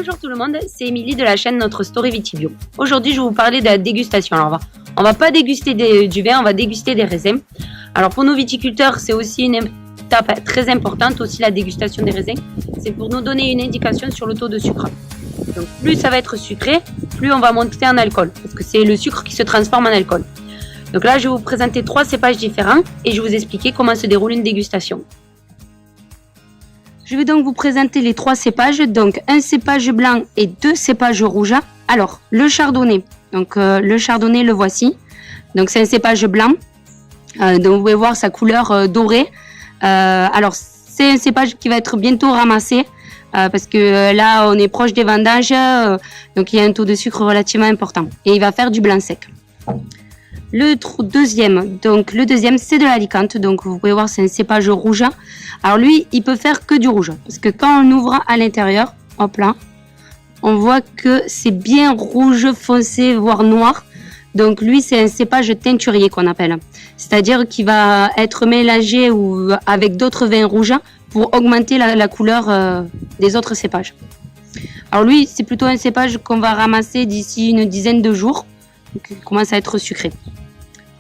Bonjour tout le monde, c'est Émilie de la chaîne Notre Story Vitibio. Aujourd'hui, je vais vous parler de la dégustation. Alors, on va pas déguster du vin, on va déguster des raisins. Alors, pour nos viticulteurs, c'est aussi une étape très importante, aussi la dégustation des raisins. C'est pour nous donner une indication sur le taux de sucre. Donc, plus ça va être sucré, plus on va monter en alcool, parce que c'est le sucre qui se transforme en alcool. Donc là, je vais vous présenter 3 cépages différents et je vais vous expliquer comment se déroule une dégustation. Je vais donc vous présenter les 3 cépages, donc un cépage blanc et 2 cépages rouges. Alors, le chardonnay, donc le chardonnay, le voici. Donc c'est un cépage blanc, donc vous pouvez voir sa couleur dorée. Alors, c'est un cépage qui va être bientôt ramassé, parce que là, on est proche des vendanges, donc il y a un taux de sucre relativement important. Et il va faire du blanc sec. Le deuxième, c'est de l'Alicante. Donc, vous pouvez voir, c'est un cépage rouge. Alors, lui, il peut faire que du rouge. Parce que quand on ouvre à l'intérieur, hop là, on voit que c'est bien rouge foncé, voire noir. Donc, lui, c'est un cépage teinturier qu'on appelle. C'est-à-dire qu'il va être mélangé avec d'autres vins rouges pour augmenter la couleur des autres cépages. Alors, lui, c'est plutôt un cépage qu'on va ramasser d'ici une dizaine de jours. Donc, il commence à être sucré.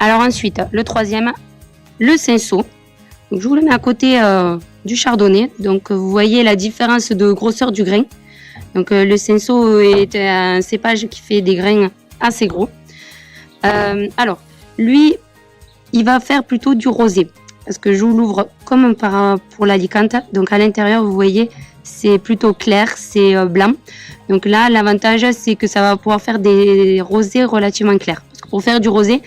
Alors ensuite, le troisième, le cinsault. Donc, je vous le mets à côté du chardonnay. Donc, vous voyez la différence de grosseur du grain. Donc, le cinsault est un cépage qui fait des grains assez gros. Alors, lui, il va faire plutôt du rosé. Parce que je vous l'ouvre comme pour l'Alicante. Donc, à l'intérieur, vous voyez, c'est plutôt clair, c'est blanc. Donc là, l'avantage, c'est que ça va pouvoir faire des rosés relativement clairs. Parce que pour faire du rosé,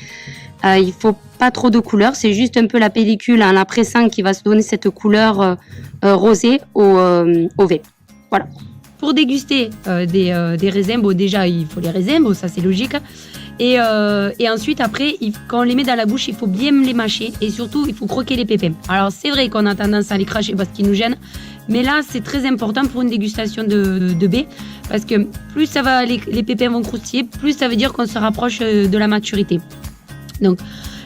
il faut pas trop de couleur. C'est juste un peu la pellicule en la pressant qui va se donner cette couleur rosée au vin. Voilà. Pour déguster des raisins, bon déjà, il faut les raisins, bon ça c'est logique. Et ensuite, après, quand on les met dans la bouche, il faut bien les mâcher. Et surtout, il faut croquer les pépins. Alors c'est vrai qu'on a tendance à les cracher parce qu'ils nous gênent. Mais là, c'est très important pour une dégustation de baies, parce que plus ça va, les pépins vont croustiller, plus ça veut dire qu'on se rapproche de la maturité. Donc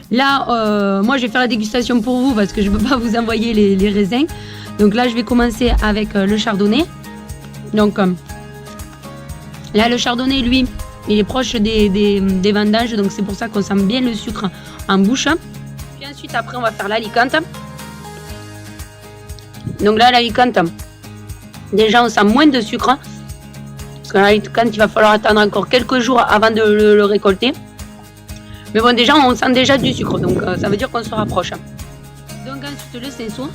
là, moi, je vais faire la dégustation pour vous, parce que je ne peux pas vous envoyer les raisins. Donc là, je vais commencer avec le chardonnay. Donc là, le chardonnay, lui, il est proche des vendanges, donc c'est pour ça qu'on sent bien le sucre en bouche. Puis ensuite, après, on va faire l'Alicante. Donc là, l'Alicante, déjà on sent moins de sucre. Parce que l'Alicante, il va falloir attendre encore quelques jours avant de le récolter. Mais bon, déjà, on sent déjà du sucre. Donc ça veut dire qu'on se rapproche. Donc ensuite, le cinsault.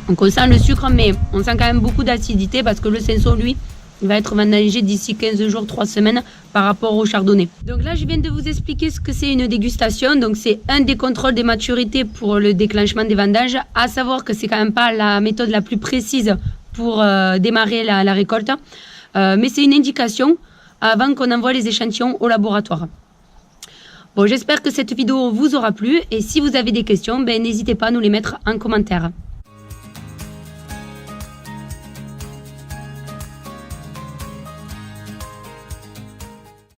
Donc on sent le sucre, mais on sent quand même beaucoup d'acidité parce que le cinsault, lui, il va être vendangé d'ici 15 jours, 3 semaines par rapport au chardonnay. Donc là, je viens de vous expliquer ce que c'est une dégustation. Donc c'est un des contrôles des maturités pour le déclenchement des vendanges. À savoir que c'est quand même pas la méthode la plus précise pour démarrer la récolte. Mais c'est une indication avant qu'on envoie les échantillons au laboratoire. Bon, j'espère que cette vidéo vous aura plu. Et si vous avez des questions, n'hésitez pas à nous les mettre en commentaire.